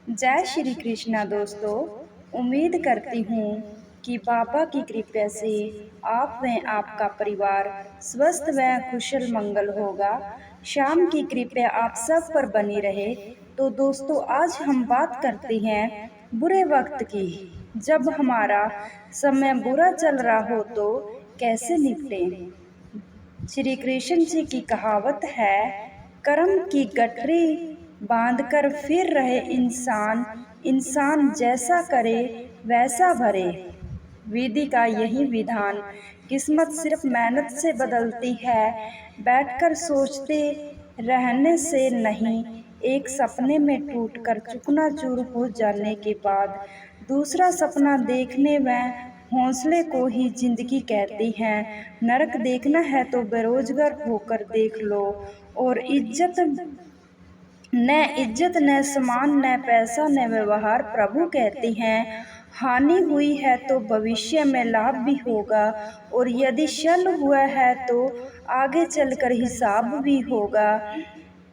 जय श्री कृष्णा दोस्तों। उम्मीद करती हूँ कि बाबा की कृपा से आप व आपका परिवार स्वस्थ व कुशल मंगल होगा। शाम की कृपा आप सब पर बनी रहे। तो दोस्तों, आज हम बात करते हैं बुरे वक्त की। जब हमारा समय बुरा चल रहा हो तो कैसे निपटें। श्री कृष्ण जी की कहावत है, कर्म की गठरी बांधकर फिर रहे इंसान, इंसान जैसा करे वैसा भरे। विधि का यही विधान, किस्मत सिर्फ मेहनत से बदलती है, बैठकर सोचते रहने से नहीं। एक सपने में टूटकर चूर हो जाने के बाद दूसरा सपना देखने में हौसले को ही जिंदगी कहती हैं। नरक देखना है तो बेरोजगार होकर देख लो। और इज्जत न सम्मान न पैसा न व्यवहार, प्रभु कहते हैं हानि हुई है तो भविष्य में लाभ भी होगा, और यदि छल हुआ है तो आगे चलकर हिसाब भी होगा।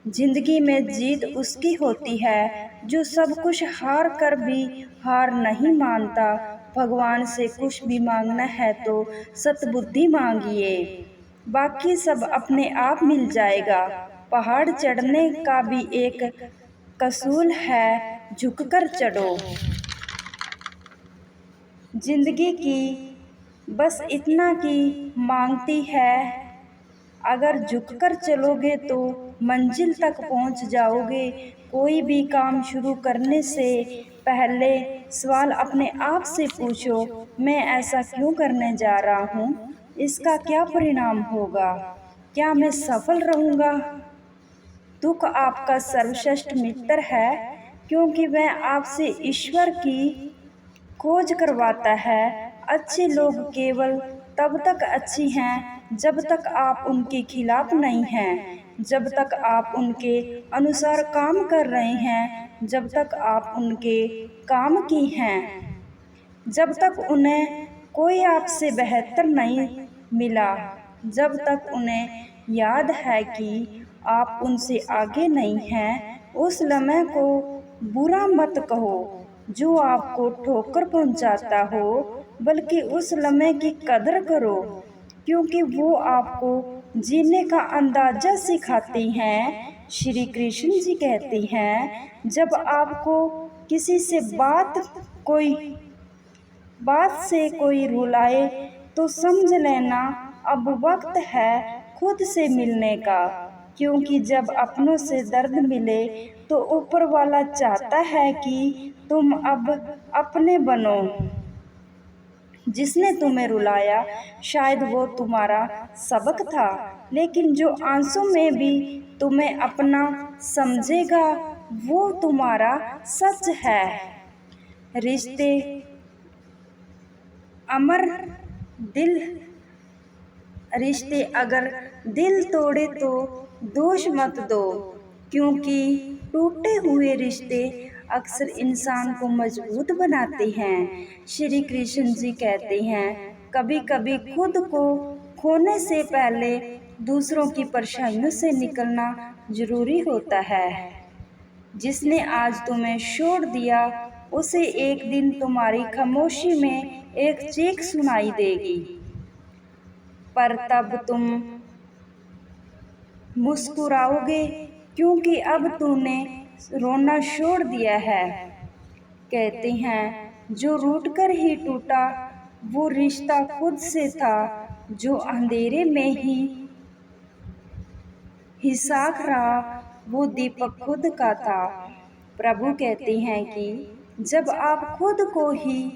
जिंदगी में जीत उसकी होती है जो सब कुछ हार कर भी हार नहीं मानता। भगवान से कुछ भी मांगना है तो सतबुद्धि मांगिए, बाकी सब अपने आप मिल जाएगा। पहाड़ चढ़ने का भी एक कसूल है, झुककर चढ़ो। जिंदगी की बस इतना की मांगती है, अगर झुककर चलोगे तो मंजिल तक पहुंच जाओगे। कोई भी काम शुरू करने से पहले सवाल अपने आप से पूछो, मैं ऐसा क्यों करने जा रहा हूँ, इसका क्या परिणाम होगा, क्या मैं सफल रहूँगा। दुख आपका सर्वश्रेष्ठ मित्र है, क्योंकि वह आपसे ईश्वर की खोज करवाता है। अच्छे लोग केवल तब तक अच्छी हैं जब तक आप उनके खिलाफ नहीं हैं, जब तक आप उनके अनुसार काम कर रहे हैं, जब तक आप उनके काम की हैं, जब तक उन्हें कोई आपसे बेहतर नहीं मिला, जब तक उन्हें याद है कि आप उनसे आगे नहीं हैं। उस लम्हे को बुरा मत कहो जो आपको ठोकर पहुंचाता हो, बल्कि उस लम्हे की कदर करो, क्योंकि वो आपको जीने का अंदाजा सिखाती हैं। श्री कृष्ण जी कहती हैं, जब आपको किसी से बात से कोई रुलाए तो समझ लेना अब वक्त है खुद से मिलने का, क्योंकि जब अपनों से दर्द मिले तो ऊपर वाला चाहता है कि तुम अब अपने बनो। जिसने तुम्हें रुलाया शायद वो तुम्हारा सबक था, लेकिन जो आंसू में भी तुम्हें अपना समझेगा वो तुम्हारा सच है। रिश्ते अमर दिल रिश्ते अगर दिल तोड़े तो दोष मत दो, क्योंकि टूटे हुए रिश्ते अक्सर इंसान को मजबूत बनाते हैं। श्री कृष्ण जी कहते हैं, कभी कभी खुद को खोने से पहले दूसरों की परछाइयों से निकलना जरूरी होता है। जिसने आज तुम्हें छोड़ दिया उसे एक दिन तुम्हारी खामोशी में एक चीख सुनाई देगी, पर तब तुम मुस्कुराओगे क्योंकि अब तूने रोना छोड़ दिया है। कहते हैं, जो रूठकर ही टूटा वो रिश्ता खुद से था, जो अंधेरे में ही साख रहा वो दीपक खुद का था। प्रभु कहते हैं कि जब आप खुद को ही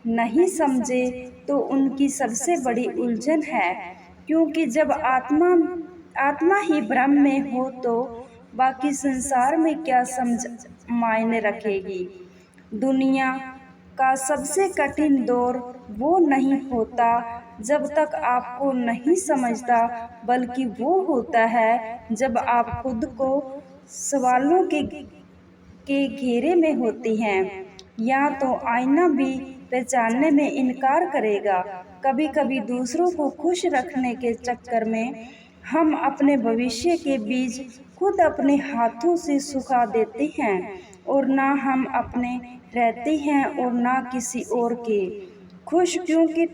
नहीं समझे तो उनकी सबसे बड़ी उलझन है, क्योंकि जब आत्मा ही ब्रह्म में हो तो बाकी संसार में क्या समझ मायने रखेगी। दुनिया का सबसे कठिन दौर वो नहीं होता जब तक आपको नहीं समझता, बल्कि वो होता है जब आप खुद को सवालों के घेरे में होती हैं। या तो आईना भी पहचानने में इनकार करेगा। कभी कभी दूसरों को खुश रखने के चक्कर में हम अपने भविष्य के बीज खुद अपने हाथों से सुखा देते हैं। और ना हम अपने रहते हैं और ना किसी और के। खुश क्योंकि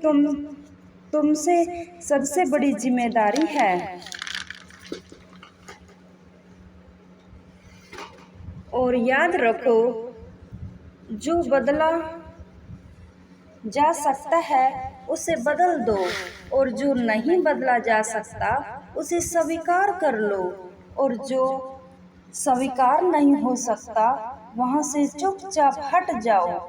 तुमसे सबसे बड़ी जिम्मेदारी है। और याद रखो, जो बदला जा सकता है उसे बदल दो, और जो नहीं बदला जा सकता उसे स्वीकार कर लो, और जो स्वीकार नहीं हो सकता वहां से चुपचाप हट जाओ।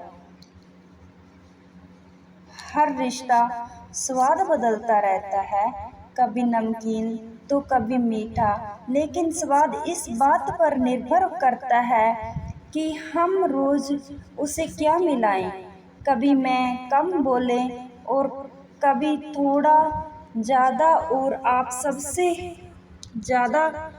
हर रिश्ता स्वाद बदलता रहता है, कभी नमकीन तो कभी मीठा, लेकिन स्वाद इस बात पर निर्भर करता है कि हम रोज उसे क्या मिलाएं। कभी मैं कम बोले और कभी थोड़ा ज्यादा, और आप सबसे ज्यादा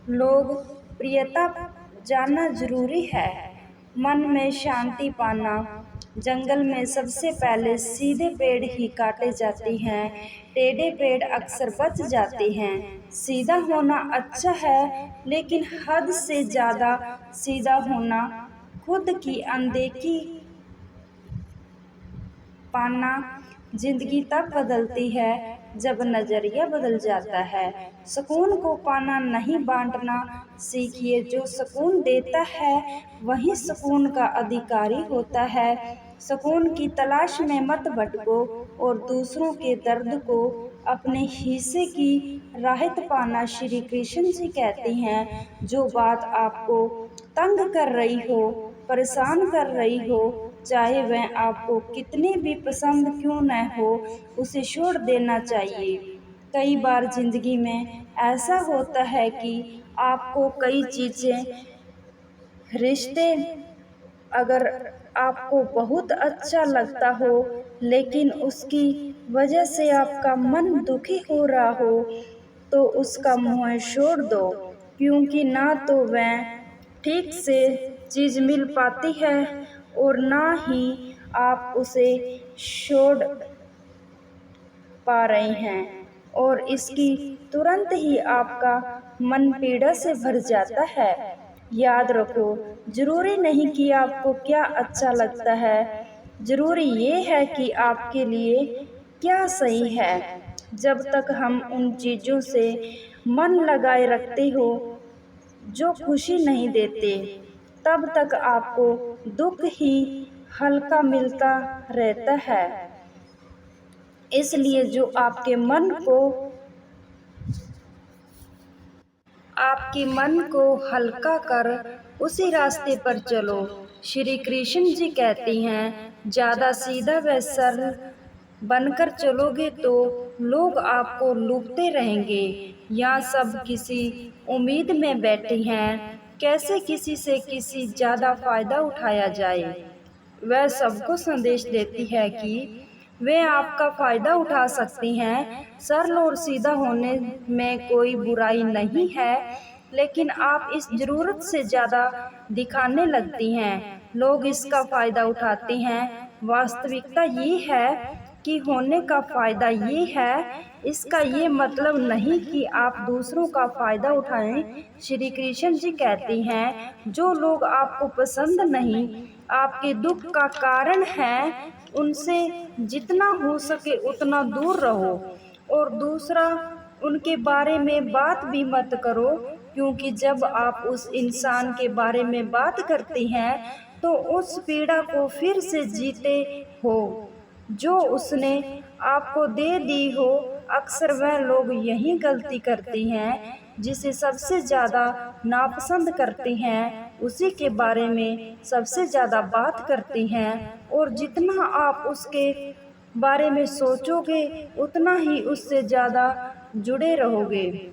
लोग प्रियता जानना जरूरी है। मन में शांति पाना, जंगल में सबसे पहले सीधे पेड़ ही काटे जाते हैं, टेढ़े पेड़ अक्सर बच जाते हैं। सीधा होना अच्छा है, लेकिन हद से ज्यादा सीधा होना खुद की अनदेखी पाना। जिंदगी तब बदलती है जब नजरिया बदल जाता है। सुकून को पाना नहीं बांटना सीखिए। जो सुकून देता है वही सुकून का अधिकारी होता है। सुकून की तलाश में मत भटको और दूसरों के दर्द को अपने हिस्से की राहत पाना। श्री कृष्ण जी कहते हैं, जो बात आपको तंग कर रही हो, परेशान कर रही हो, चाहे वह आपको कितनी भी पसंद क्यों न हो, उसे छोड़ देना चाहिए। कई बार जिंदगी में ऐसा होता है कि आपको कई चीजें, रिश्ते अगर आपको बहुत अच्छा लगता हो, लेकिन उसकी वजह से आपका मन दुखी हो रहा हो, तो उसका मुंह छोड़ दो, क्योंकि ना तो वह ठीक से चीज मिल पाती है और ना ही आप उसे छोड़ पा रहे हैं, और इसकी तुरंत ही आपका मन पीड़ा से भर जाता है। याद रखो, जरूरी नहीं कि आपको क्या अच्छा लगता है, जरूरी ये है कि आपके लिए क्या सही है। जब तक हम उन चीजों से मन लगाए रखते हो जो खुशी नहीं देते, तब तक आपको दुख ही हल्का मिलता रहता है। इसलिए जो आपके मन को हल्का कर उसी रास्ते पर चलो। श्री कृष्ण जी कहते हैं, ज्यादा सीधा व सरल बनकर चलोगे तो लोग आपको लूटते रहेंगे। यहाँ सब किसी उम्मीद में बैठे हैं, कैसे किसी से किसी ज्यादा फायदा उठाया जाए। वह सबको संदेश देती है कि वे आपका फायदा उठा सकती हैं। सरल और सीधा होने में कोई बुराई नहीं है, लेकिन आप इस जरूरत से ज्यादा दिखाने लगती हैं, लोग इसका फायदा उठाते हैं। वास्तविकता ये है कि होने का फायदा ये है, इसका ये मतलब नहीं कि आप दूसरों का फायदा उठाएं। श्री कृष्ण जी कहते हैं, जो लोग आपको पसंद नहीं, आपके दुख का कारण है, उनसे जितना हो सके उतना दूर रहो। और दूसरा, उनके बारे में बात भी मत करो, क्योंकि जब आप उस इंसान के बारे में बात करते हैं तो उस पीड़ा को फिर से जीते हो जो उसने आपको दे दी हो। अक्सर वह लोग यही गलती करते हैं, जिसे सबसे ज्यादा नापसंद करते हैं, उसी के बारे में सबसे ज्यादा बात करते हैं, और जितना आप उसके बारे में सोचोगे उतना ही उससे ज्यादा जुड़े रहोगे।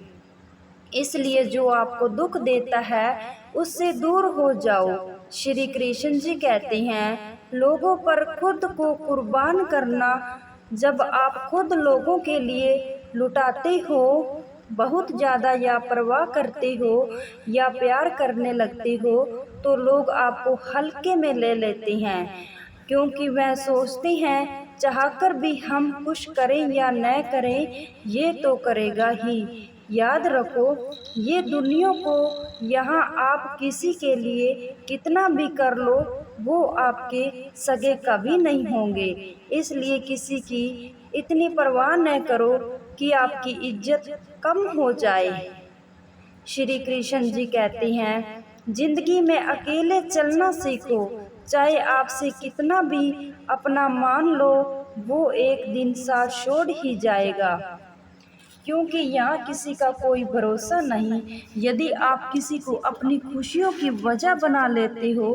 इसलिए जो आपको दुख देता है उससे दूर हो जाओ। श्री कृष्ण जी कहते हैं, लोगों पर खुद को कुर्बान करना। जब आप खुद लोगों के लिए लुटाते हो, बहुत ज्यादा या परवाह करते हो या प्यार करने लगते हो, तो लोग आपको हल्के में ले लेते हैं, क्योंकि वह सोचते हैं चाहकर भी हम कुछ करें या न करें, ये तो करेगा ही। याद रखो, ये दुनिया को यहाँ आप किसी के लिए कितना भी कर लो, वो आपके सगे कभी नहीं होंगे। इसलिए किसी की इतनी परवाह न करो कि आपकी इज्जत कम हो जाए। श्री कृष्ण जी कहती हैं, जिंदगी में अकेले चलना सीखो, चाहे आपसे कितना भी अपना मान लो, वो एक दिन साथ छोड़ ही जाएगा। क्योंकि यहाँ किसी का कोई भरोसा नहीं। यदि आप किसी को अपनी खुशियों की वजह बना लेते हो,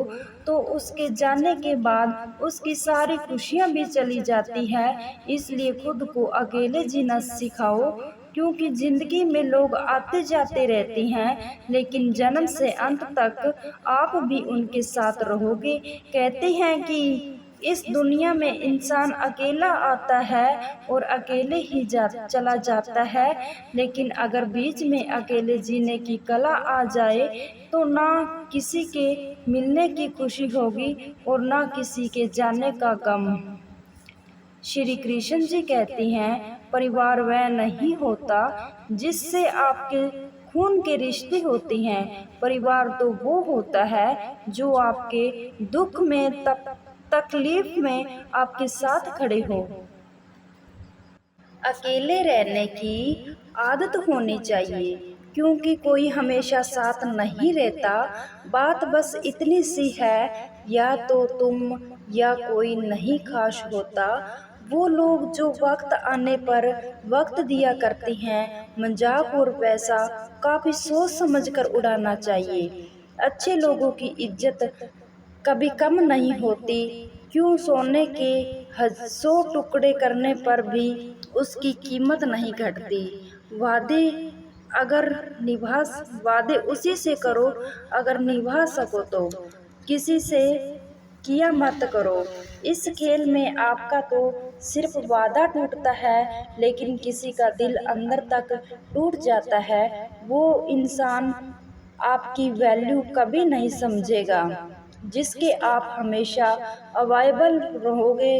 तो उसके जाने के बाद उसकी सारी खुशियाँ भी चली जाती हैं। इसलिए खुद को अकेले जीना सिखाओ, क्योंकि जिंदगी में लोग आते जाते रहते हैं, लेकिन जन्म से अंत तक आप भी उनके साथ रहोगे। कहते हैं कि इस दुनिया में इंसान अकेला आता है और अकेले ही चला जाता है, लेकिन अगर बीच में अकेले जीने की कला आ जाए, तो ना किसी के मिलने की खुशी होगी और ना किसी के जाने का गम। श्री कृष्ण जी कहती हैं, परिवार वह नहीं होता जिससे आपके खून के रिश्ते होते हैं। परिवार तो वो होता है जो आपके दुख में तकलीफ में आपके साथ खड़े हो। अकेले रहने की आदत होनी चाहिए, क्योंकि कोई हमेशा साथ नहीं रहता। बात बस इतनी सी है, या तो तुम या कोई नहीं खास होता। वो लोग जो वक्त आने पर वक्त दिया करते हैं, मजाक और पैसा काफी सोच समझ कर उड़ाना चाहिए। अच्छे लोगों की इज्जत कभी कम नहीं होती। क्यों सोने के 100 टुकड़े करने पर भी उसकी कीमत नहीं घटती। वादे अगर निभा वादे उसी से करो अगर निभा सको तो, किसी से किया मत करो। इस खेल में आपका तो सिर्फ वादा टूटता है, लेकिन किसी का दिल अंदर तक टूट जाता है। वो इंसान आपकी वैल्यू कभी नहीं समझेगा, जिसके आप हमेशा अवेलेबल रहोगे।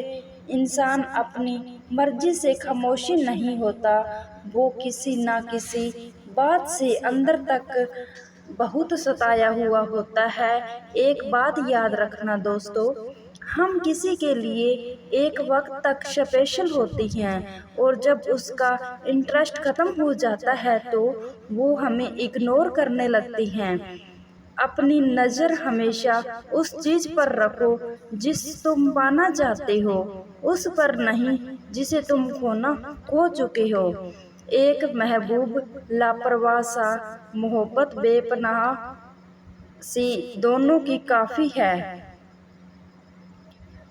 इंसान अपनी मर्जी से खामोशी नहीं होता, वो किसी ना किसी बात से अंदर तक बहुत सताया हुआ होता है। एक बात याद रखना दोस्तों, हम किसी के लिए एक वक्त तक स्पेशल होती हैं, और जब उसका इंटरेस्ट खत्म हो जाता है तो वो हमें इग्नोर करने लगती हैं। अपनी नज़र हमेशा उस चीज़ पर रखो जिस तुम पाना चाहते हो, उस पर नहीं जिसे तुम खो चुके हो। एक महबूब लापरवाह सा, मोहब्बत बेपनाह सी, दोनों की काफ़ी है।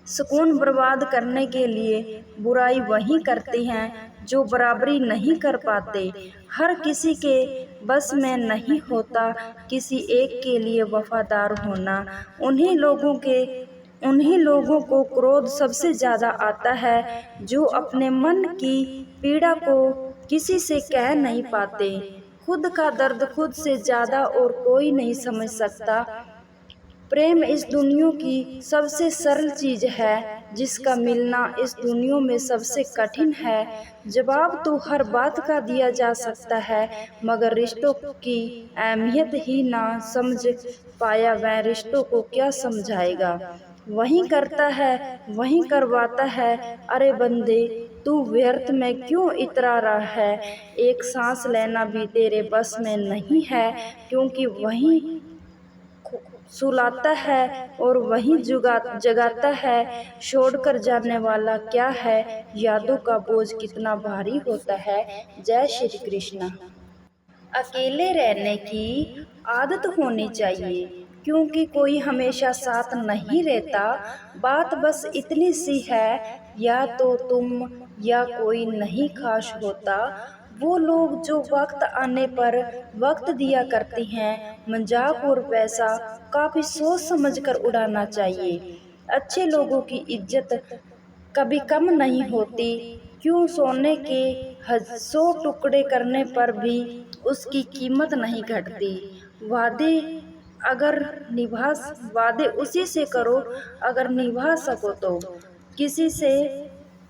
सुकून बर्बाद करने के लिए बुराई वही करते हैं जो बराबरी नहीं कर पाते। हर किसी के बस में नहीं होता किसी एक के लिए वफादार होना। उन्हीं लोगों को क्रोध सबसे ज़्यादा आता है जो अपने मन की पीड़ा को किसी से कह नहीं पाते। खुद का दर्द खुद से ज़्यादा और कोई नहीं समझ सकता। प्रेम इस दुनिया की सबसे सरल चीज़ है, जिसका मिलना इस दुनिया में सबसे कठिन है। जवाब तो हर बात का दिया जा सकता है, मगर रिश्तों की अहमियत ही ना समझ पाया वह रिश्तों को क्या समझाएगा। वही करता है वही करवाता है। अरे बंदे, तू व्यर्थ में क्यों इतरा रहा है? एक सांस लेना भी तेरे बस में नहीं है, क्योंकि वही सुलाता है और वही जगाता है। छोड़कर जाने वाला क्या है, यादों का बोझ कितना भारी होता है। जय श्री कृष्ण। अकेले रहने की आदत होनी चाहिए, क्योंकि कोई हमेशा साथ नहीं रहता। बात बस इतनी सी है, या तो तुम या कोई नहीं खास होता। वो लोग जो वक्त आने पर वक्त दिया करते हैं, मजाक और पैसा काफी सोच समझ कर उड़ाना चाहिए। अच्छे लोगों की इज्जत कभी कम नहीं होती। क्यों सोने के 100 टुकड़े करने पर भी उसकी कीमत नहीं घटती। वादे वादे उसी से करो अगर निभा सको तो, किसी से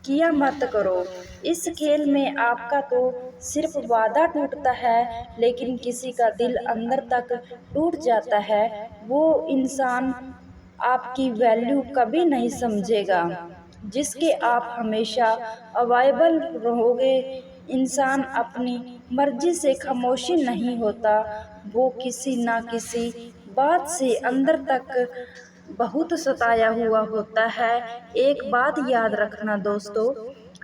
किया मत करो। इस खेल में आपका तो सिर्फ वादा टूटता है, लेकिन किसी का दिल अंदर तक टूट जाता है, वो इंसान आपकी वैल्यू कभी नहीं समझेगा। जिसके आप हमेशा अवेलेबल रहोगे, इंसान अपनी मर्जी से खामोशी नहीं होता, वो किसी ना किसी बात से अंदर तक बहुत सताया हुआ होता है। एक बात याद रखना दोस्तों,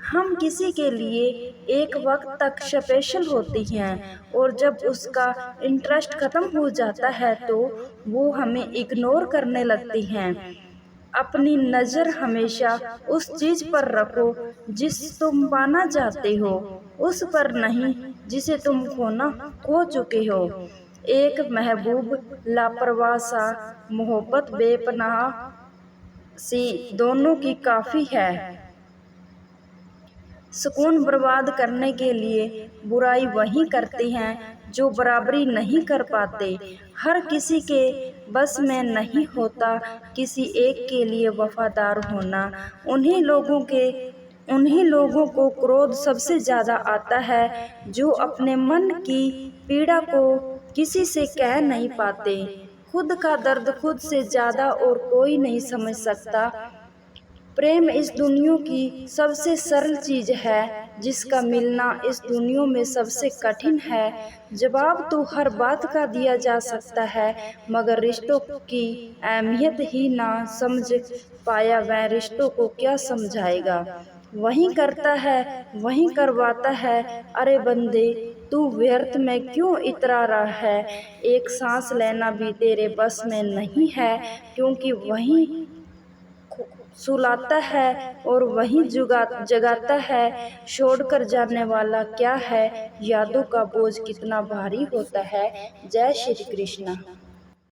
हम किसी के लिए एक वक्त तक स्पेशल होती हैं, और जब उसका इंटरेस्ट खत्म हो जाता है तो वो हमें इग्नोर करने लगती हैं। अपनी नज़र हमेशा उस चीज़ पर रखो जिस तुम पाना चाहते हो, उस पर नहीं जिसे तुम खो चुके हो। एक महबूब लापरवाह सा, मोहब्बत बेपनाह सी, दोनों की काफ़ी है। सुकून बर्बाद करने के लिए बुराई वही करते हैं जो बराबरी नहीं कर पाते। हर किसी के बस में नहीं होता किसी एक के लिए वफादार होना। उन्हीं लोगों को क्रोध सबसे ज़्यादा आता है जो अपने मन की पीड़ा को किसी से कह नहीं पाते। खुद का दर्द खुद से ज़्यादा और कोई नहीं समझ सकता। प्रेम इस दुनिया की सबसे सरल चीज़ है, जिसका मिलना इस दुनिया में सबसे कठिन है। जवाब तो हर बात का दिया जा सकता है, मगर रिश्तों की अहमियत ही ना समझ पाया वह रिश्तों को क्या समझाएगा। वही करता है, वही करवाता है। अरे बंदे, तू व्यर्थ में क्यों इतरा रहा है? एक सांस लेना भी तेरे बस में नहीं है, क्योंकि वही सुलाता है और वही जगाता है। छोड़कर जाने वाला क्या है, यादों का बोझ कितना भारी होता है। जय श्री कृष्ण।